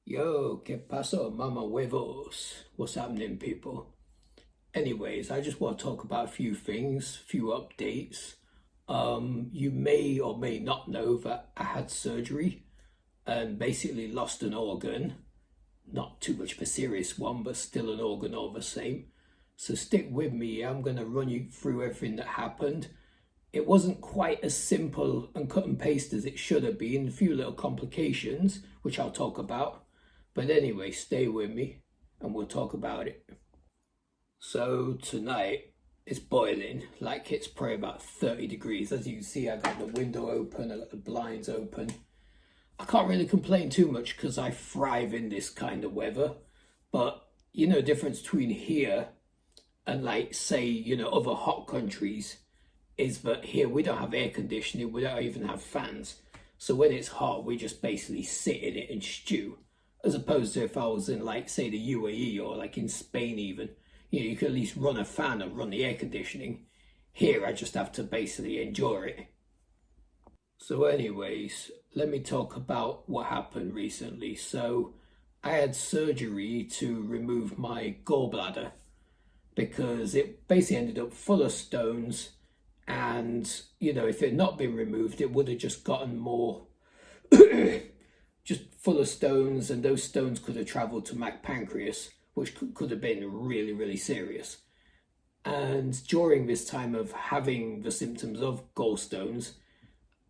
Yo, ¿qué pasó, mama huevos? What's happening, people? Anyways, I just want to talk about a few things, few updates. You may or may not know that I had surgery and basically lost an organ. Not too much of a serious one, but still an organ all the same. So stick with me. I'm going to run you through everything that happened. It wasn't quite as simple and cut and paste as it should have been. A few little complications, which I'll talk about. But anyway, stay with me and we'll talk about it. So tonight it's boiling, like it's probably about 30 degrees. As you can see, I got the window open, I got the blinds open. I can't really complain too much because I thrive in this kind of weather. But you know, the difference between here and like say, other hot countries is that here we don't have air conditioning, we don't even have fans. So when it's hot, we just basically sit in it and stew. As opposed to if I was in like say the UAE or like in Spain even, you could at least run a fan and run the air conditioning. Here I just have to basically endure it. So anyways, let me talk about what happened recently. So I had surgery to remove my gallbladder because it basically ended up full of stones, and if it had not been removed it would have just gotten more just full of stones, and those stones could have traveled to my pancreas, which could have been really, really serious. And during this time of having the symptoms of gallstones,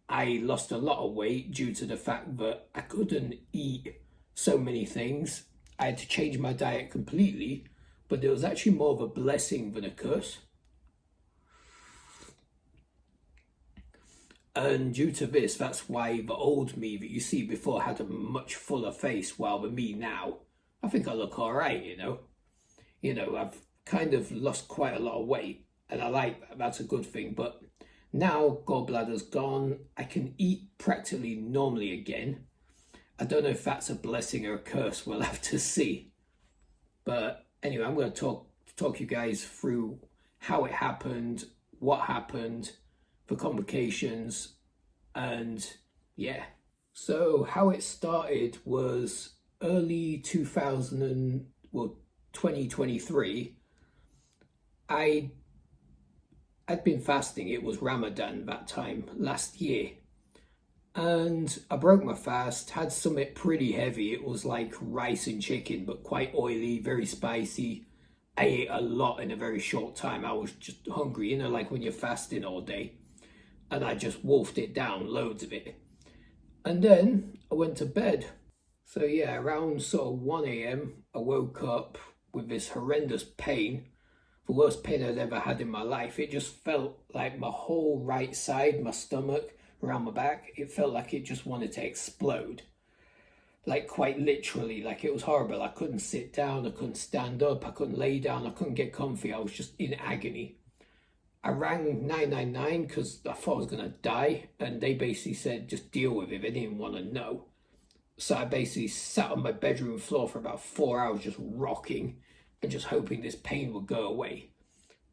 I lost a lot of weight due to the fact that I couldn't eat so many things. I had to change my diet completely, but it was actually more of a blessing than a curse. And due to this, that's why the old me that you see before had a much fuller face, while the me now, I think I look all right, I've kind of lost quite a lot of weight, and I like that. That's a good thing. But now gallbladder's gone, I can eat practically normally again. I don't know if that's a blessing or a curse, we'll have to see. But anyway, I'm going to talk you guys through how it happened, what happened, the complications, and yeah. So how it started was early 2023. I'd been fasting. It was Ramadan that time last year, and I broke my fast, had something pretty heavy. It was like rice and chicken, but quite oily, very spicy. I ate a lot in a very short time. I was just hungry, like when you're fasting all day. And I just wolfed it down, loads of it. And then I went to bed. So yeah, around sort of 1 a.m, I woke up with this horrendous pain, the worst pain I'd ever had in my life. It just felt like my whole right side, my stomach, around my back, it felt like it just wanted to explode. Like quite literally, like it was horrible. I couldn't sit down, I couldn't stand up, I couldn't lay down, I couldn't get comfy. I was just in agony. I rang 999 because I thought I was going to die, and they basically said just deal with it. They didn't want to know. So I basically sat on my bedroom floor for about 4 hours just rocking and just hoping this pain would go away.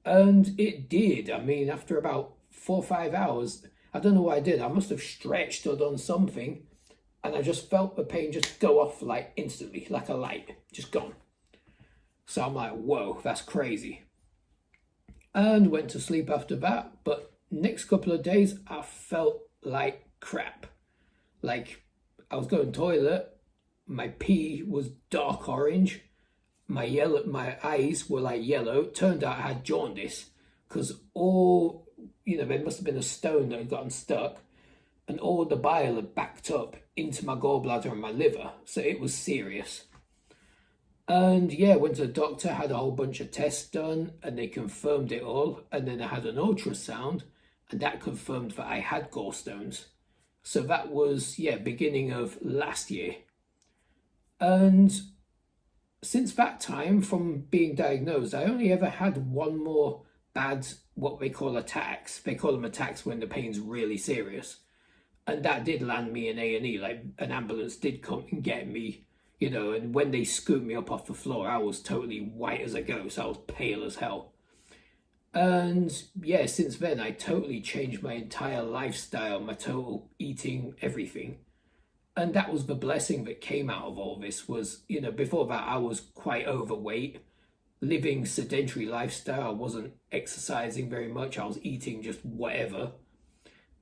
And it did. I mean, after about 4 or 5 hours, I don't know what I did. I must have stretched or done something, and I just felt the pain just go off like instantly, like a light, just gone. So I'm like, whoa, that's crazy. And went to sleep after that. But next couple of days I felt like crap. Like I was going to the toilet, my pee was dark orange, my eyes were like yellow. Turned out I had jaundice because there must have been a stone that had gotten stuck, and all the bile had backed up into my gallbladder and my liver, so it was serious. And yeah, went to the doctor, had a whole bunch of tests done, and they confirmed it all. And then I had an ultrasound, and that confirmed that I had gallstones. So that was, beginning of last year. And since that time, from being diagnosed, I only ever had one more bad, what they call attacks. They call them attacks when the pain's really serious. And that did land me in A&E, like an ambulance did come and get me. And when they scooped me up off the floor, I was totally white as a ghost. I was pale as hell. And yeah, since then, I totally changed my entire lifestyle, my total eating, everything. And that was the blessing that came out of all this was, before that I was quite overweight, living sedentary lifestyle. I wasn't exercising very much. I was eating just whatever.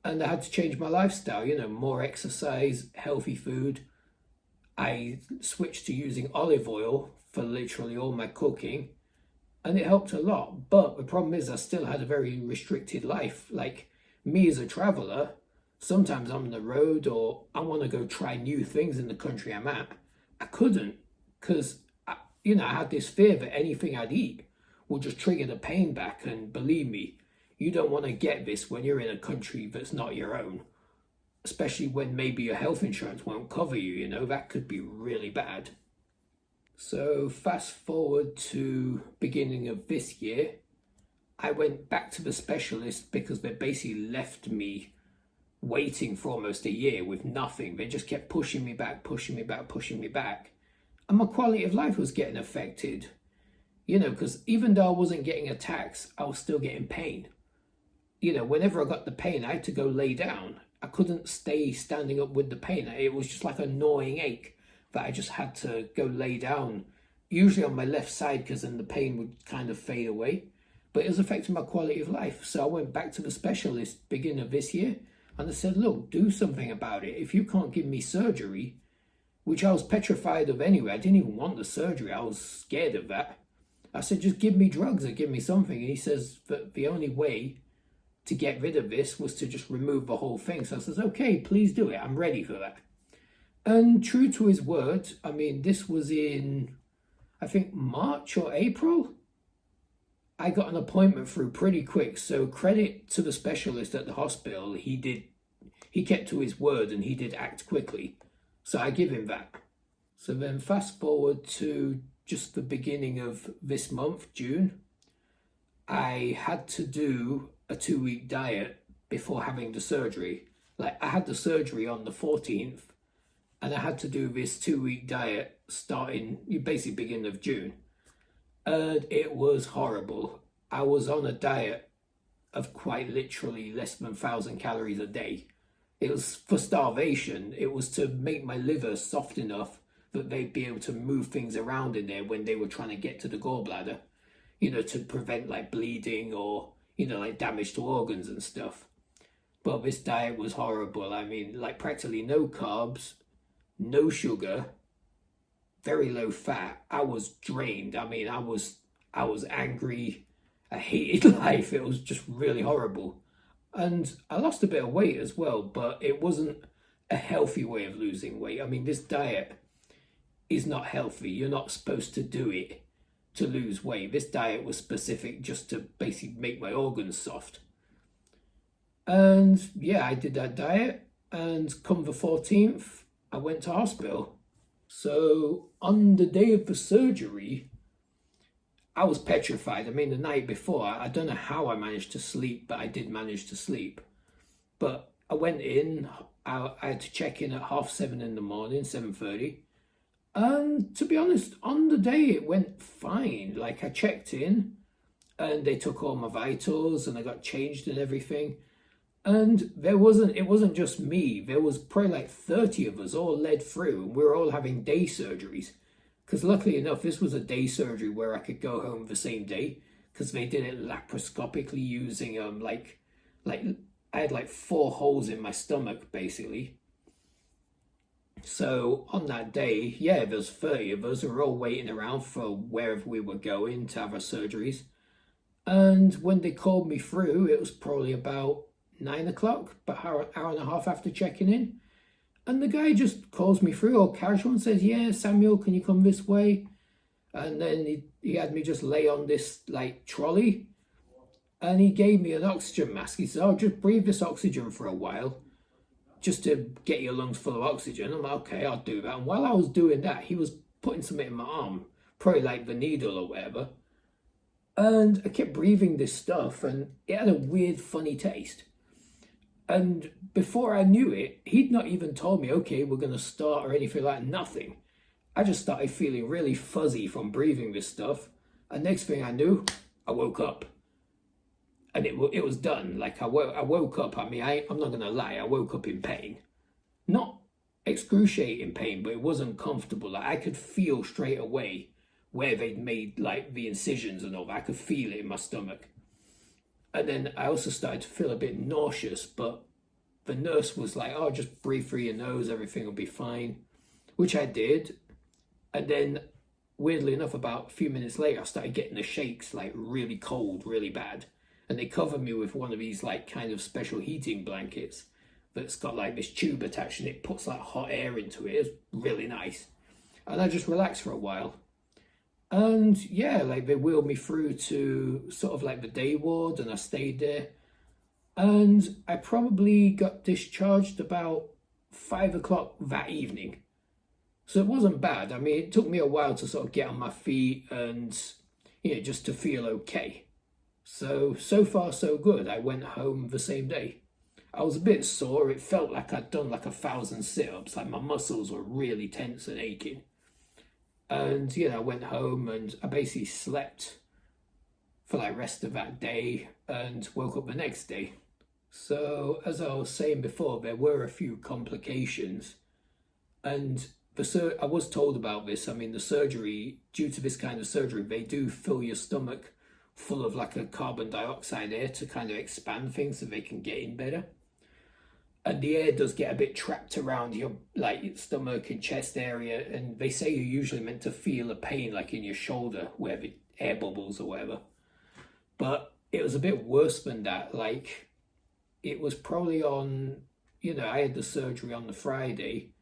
And I had to change my lifestyle, more exercise, healthy food. I switched to using olive oil for literally all my cooking, and it helped a lot. But the problem is I still had a very restricted life. Like me as a traveler, sometimes I'm on the road or I want to go try new things in the country I'm at. I couldn't because, I had this fear that anything I'd eat would just trigger the pain back. And believe me, you don't want to get this when you're in a country that's not your own, especially when maybe your health insurance won't cover you, that could be really bad. So fast forward to beginning of this year, I went back to the specialist because they basically left me waiting for almost a year with nothing. They just kept pushing me back, pushing me back, pushing me back. And my quality of life was getting affected, because even though I wasn't getting attacks, I was still getting pain. Whenever I got the pain, I had to go lay down. I couldn't stay standing up with the pain. It was just like a gnawing ache that I just had to go lay down, usually on my left side, because then the pain would kind of fade away. But it was affecting my quality of life. So I went back to the specialist beginning of this year and I said, look, do something about it. If you can't give me surgery, which I was petrified of anyway, I didn't even want the surgery. I was scared of that. I said, just give me drugs or give me something. And he says that the only way to get rid of this was to just remove the whole thing. So I says, okay, please do it. I'm ready for that. And true to his word, this was in, I think, March or April. I got an appointment through pretty quick. So credit to the specialist at the hospital. He kept to his word and he did act quickly. So I give him that. So then fast forward to just the beginning of this month, June, I had to do a 2-week diet before having the surgery. Like I had the surgery on the 14th and I had to do this 2-week diet starting basically beginning of June. And it was horrible. I was on a diet of quite literally less than 1,000 calories a day. It was for starvation. It was to make my liver soft enough that they'd be able to move things around in there when they were trying to get to the gallbladder, to prevent like bleeding or, like damage to organs and stuff. But this diet was horrible. Like practically no carbs, no sugar, very low fat. I was drained. I was angry. I hated life. It was just really horrible. And I lost a bit of weight as well, but it wasn't a healthy way of losing weight. This diet is not healthy. You're not supposed to do it to lose weight. This diet was specific just to basically make my organs soft. And yeah, I did that diet. And come the 14th, I went to hospital. So on the day of the surgery, I was petrified. The night before, I don't know how I managed to sleep, but I did manage to sleep. But I went in, I had to check in at 7:30 in the morning, 7:30. And to be honest, on the day it went fine. Like I checked in and they took all my vitals and I got changed and everything. And it wasn't just me. There was probably like 30 of us all led through and we were all having day surgeries. Because luckily enough, this was a day surgery where I could go home the same day because they did it laparoscopically using like I had like 4 holes in my stomach basically. So on that day, yeah, there's 30 of us who were all waiting around for wherever we were going to have our surgeries. And when they called me through, it was probably about 9 o'clock, about an hour and a half after checking in. And the guy just calls me through all casual and says, yeah, Samuel, can you come this way? And then he had me just lay on this like trolley and he gave me an oxygen mask. He said, oh, just breathe this oxygen for a while just to get your lungs full of oxygen. I'm like, okay, I'll do that. And while I was doing that, he was putting something in my arm, probably like the needle or whatever. And I kept breathing this stuff and it had a weird, funny taste. And before I knew it, he'd not even told me, okay, we're going to start or anything like that. Nothing. I just started feeling really fuzzy from breathing this stuff. And next thing I knew, I woke up. And it was done. Like I woke up. I'm not going to lie. I woke up in pain. Not excruciating pain, but it wasn't comfortable. Like I could feel straight away where they'd made like the incisions and all that. I could feel it in my stomach. And then I also started to feel a bit nauseous, but the nurse was like, oh, just breathe through your nose, everything will be fine, which I did. And then weirdly enough, about a few minutes later, I started getting the shakes, like really cold, really bad. And they covered me with one of these like kind of special heating blankets that's got like this tube attached and it puts like hot air into it. It's really nice. And I just relaxed for a while. And yeah, like they wheeled me through to sort of like the day ward and I stayed there. And I probably got discharged about 5 o'clock that evening. So it wasn't bad. I mean, it took me a while to sort of get on my feet and, you know, just to feel okay. So far so good. I went home the same day. I was a bit sore. It felt like I'd done like 1,000 sit-ups. Like my muscles were really tense and aching. And, you know, I went home and I basically slept for like rest of that day and woke up the next day. So as I was saying before, there were a few complications. And I was told about this. I mean, the surgery, due to this kind of surgery, they do fill your stomach full of like a carbon dioxide air to kind of expand things so they can get in better. And the air does get a bit trapped around your like stomach and chest area. And they say you're usually meant to feel a pain like in your shoulder where the air bubbles or whatever. But it was a bit worse than that. Like it was probably on, you know, I had the surgery on the Friday.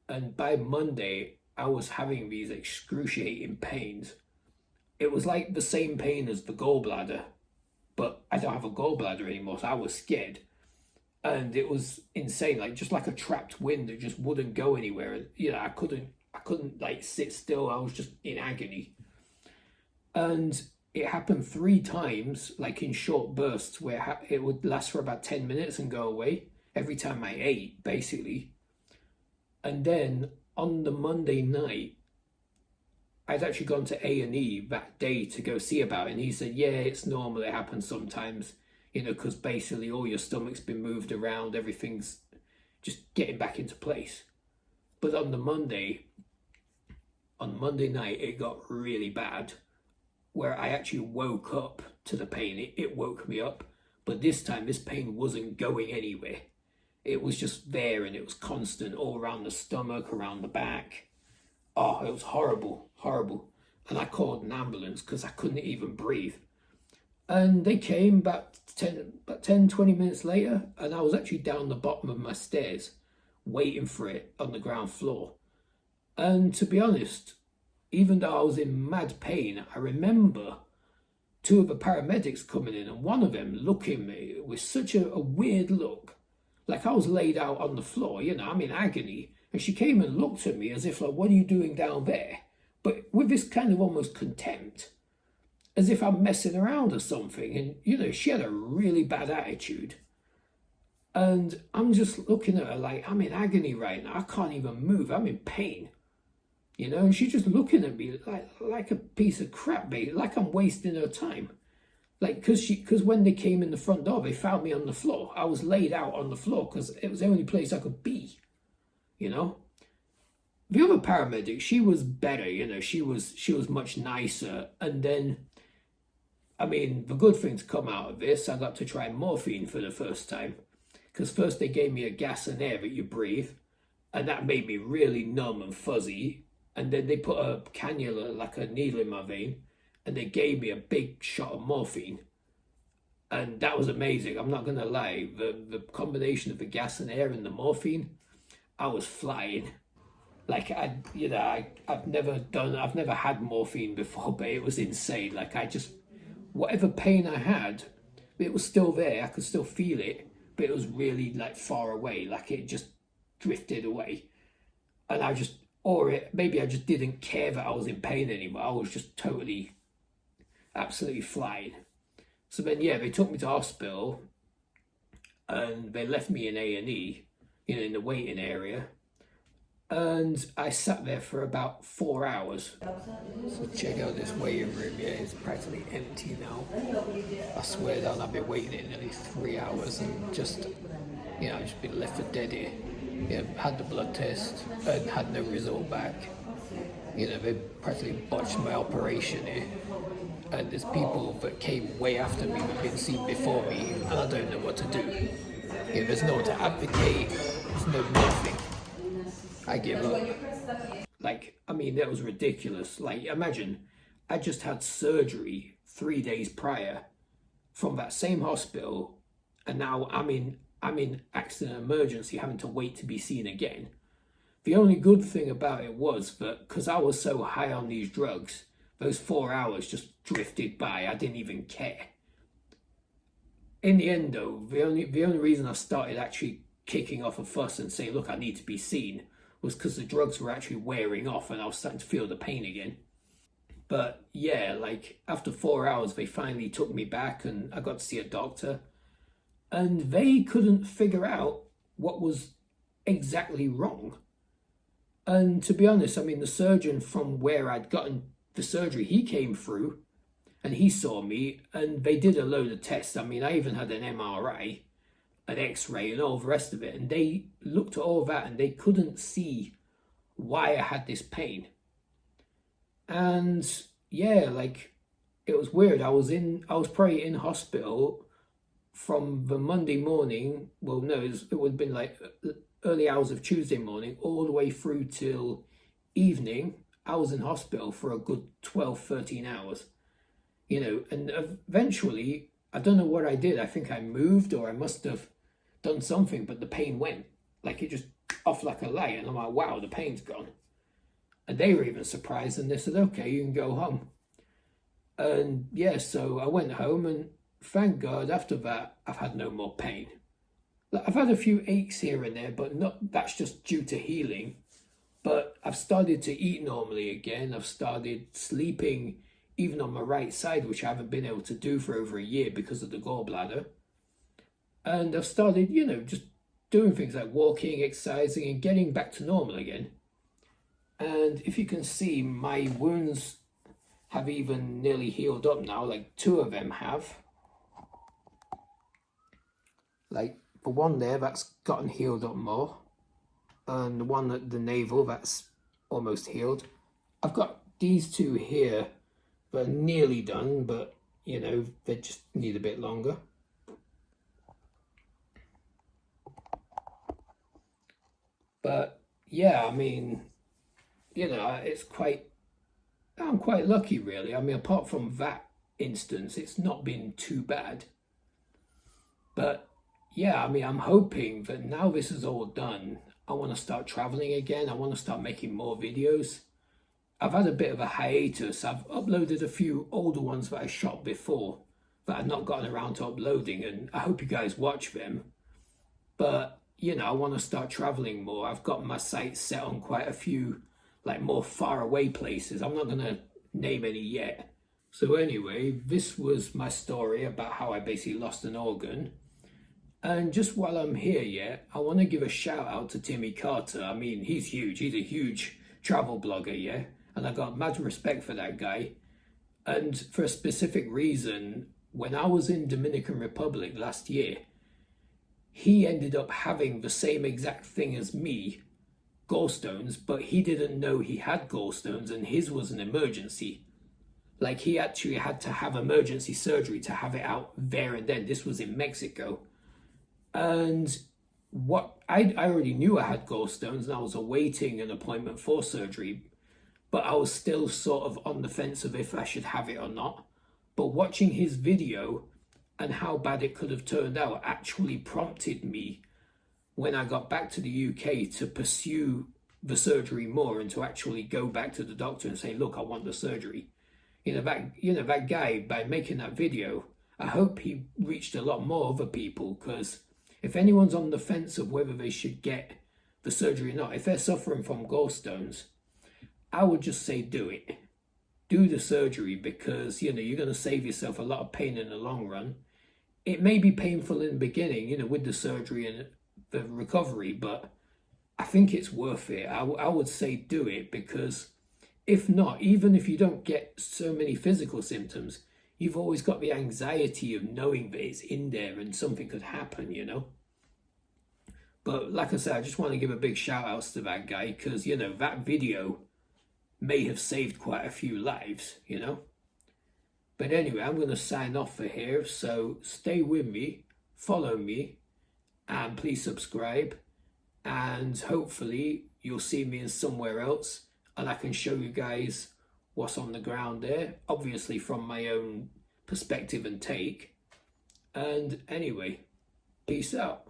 And by Monday, I was having these excruciating pains. It was like the same pain as the gallbladder, but I don't have a gallbladder anymore, so I was scared. And it was insane, like just like a trapped wind that just wouldn't go anywhere. You know, I couldn't like sit still. I was just in agony. And it happened 3 times, like in short bursts, where it would last for about 10 minutes and go away every time I ate, basically. And then on the Monday night, I'd actually gone to A&E that day to go see about it. And he said, yeah, it's normal. It happens sometimes, you know, because basically all your stomach's been moved around. Everything's just getting back into place. But on Monday night, it got really bad where I actually woke up to the pain. It woke me up. But this time, this pain wasn't going anywhere. It was just there and it was constant all around the stomach, around the back. Oh, it was horrible, horrible. And I called an ambulance because I couldn't even breathe. And they came about 10, 20 minutes later, and I was actually down the bottom of my stairs waiting for it on the ground floor. And to be honest, even though I was in mad pain, I remember 2 of the paramedics coming in and one of them looking at me with such a weird look. Like I was laid out on the floor, you know, I'm in agony. And she came and looked at me as if like, what are you doing down there? But with this kind of almost contempt, as if I'm messing around or something. And, you know, she had a really bad attitude. And I'm just looking at her like, I'm in agony right now. I can't even move. I'm in pain. You know, and she's just looking at me like a piece of crap, babe, like I'm wasting her time. Like, because when they came in the front door, they found me on the floor. I was laid out on the floor because it was the only place I could be, you know. The other paramedic, she was better, you know. She was much nicer. And then, I mean, the good thing to come out of this, I got to try morphine for the first time. Because first they gave me a gas and air that you breathe. And that made me really numb and fuzzy. And then they put a cannula, like a needle in my vein. And they gave me a big shot of morphine. And that was amazing. I'm not going to lie. The combination of the gas and air and the morphine, I was flying. Like, I've never had morphine before, but it was insane. Like, whatever pain I had, it was still there. I could still feel it, but it was really, like, far away. Like, it just drifted away. And maybe I just didn't care that I was in pain anymore. I was just absolutely flying. So then, yeah, they took me to hospital and they left me in A&E, you know, in the waiting area. And I sat there for about 4 hours. So check out this waiting room. Yeah, it's practically empty now. I swear down, I've been waiting in nearly 3 hours and just, you know, I've just been left for dead here. Yeah, had the blood test and had no result back. They practically botched my operation here. And there's people that came way after me that been seen before me, and I don't know what to do. There's no one to advocate, there's no nothing. I give up. Like, I mean, that was ridiculous. Like, imagine, I just had surgery 3 days prior from that same hospital, and now I'm in accident emergency, having to wait to be seen again. The only good thing about it was that because I was so high on these drugs, those 4 hours just drifted by. I didn't even care. In the end, though, the only reason I started actually kicking off a fuss and saying, "Look, I need to be seen," was because the drugs were actually wearing off and I was starting to feel the pain again. But yeah, like after 4 hours, they finally took me back and I got to see a doctor, and they couldn't figure out what was exactly wrong. And to be honest, I mean, the surgeon from where I'd gotten the surgery, he came through and he saw me and they did a load of tests. I mean, I even had an MRI, an X-ray and all the rest of it. And they looked at all that and they couldn't see why I had this pain. And yeah, like it was weird. I was probably in hospital from the Monday morning. Well, no, it would have been like early hours of Tuesday morning all the way through till evening. I was in hospital for a good 12, 13 hours, and eventually, I don't know what I did. I think I moved or I must have done something, but the pain went. Like it just off like a light. And I'm like, wow, the pain's gone. And they were even surprised and they said, okay, you can go home. And yeah, so I went home and thank God after that, I've had no more pain. I've had a few aches here and there, but that's just due to healing. But I've started to eat normally again. I've started sleeping even on my right side, which I haven't been able to do for over a year because of the gallbladder. And I've started, just doing things like walking, exercising, and getting back to normal again. And if you can see, my wounds have even nearly healed up now. Like 2 of them have. Like the one there, that's gotten healed up more. And the one at the navel, that's almost healed. I've got these 2 here that are nearly done, but they just need a bit longer. But yeah, I mean, I'm quite lucky really. I mean, apart from that instance, it's not been too bad. But yeah, I mean, I'm hoping that now this is all done, I want to start traveling again. I want to start making more videos. I've had a bit of a hiatus. I've uploaded a few older ones that I shot before that I've not gotten around to uploading, and I hope you guys watch them. But, I want to start traveling more. I've got my sights set on quite a few, like more far away places. I'm not going to name any yet. So anyway, this was my story about how I basically lost an organ. And just while I'm here, I want to give a shout out to Timmy Carter. I mean, he's huge. He's a huge travel blogger, yeah? And I got mad respect for that guy. And for a specific reason, when I was in Dominican Republic last year, he ended up having the same exact thing as me, gallstones, but he didn't know he had gallstones and his was an emergency. Like he actually had to have emergency surgery to have it out there and then. This was in Mexico. And what I already knew I had gallstones and I was awaiting an appointment for surgery, but I was still sort of on the fence of if I should have it or not. But watching his video and how bad it could have turned out actually prompted me when I got back to the UK to pursue the surgery more and to actually go back to the doctor and say, look, I want the surgery. That guy, by making that video, I hope he reached a lot more other people, because if anyone's on the fence of whether they should get the surgery or not, if they're suffering from gallstones, I would just say do it. Do the surgery, because you're going to save yourself a lot of pain in the long run. It may be painful in the beginning, with the surgery and the recovery, but I think it's worth it. I would say do it, because if not, even if you don't get so many physical symptoms, you've always got the anxiety of knowing that it's in there and something could happen, But like I said, I just want to give a big shout out to that guy because, you know, that video may have saved quite a few lives, you know. But anyway, I'm going to sign off for here. So stay with me, follow me, and please subscribe. And hopefully you'll see me in somewhere else and I can show you guys what's on the ground there, obviously from my own perspective and take. And anyway, peace out.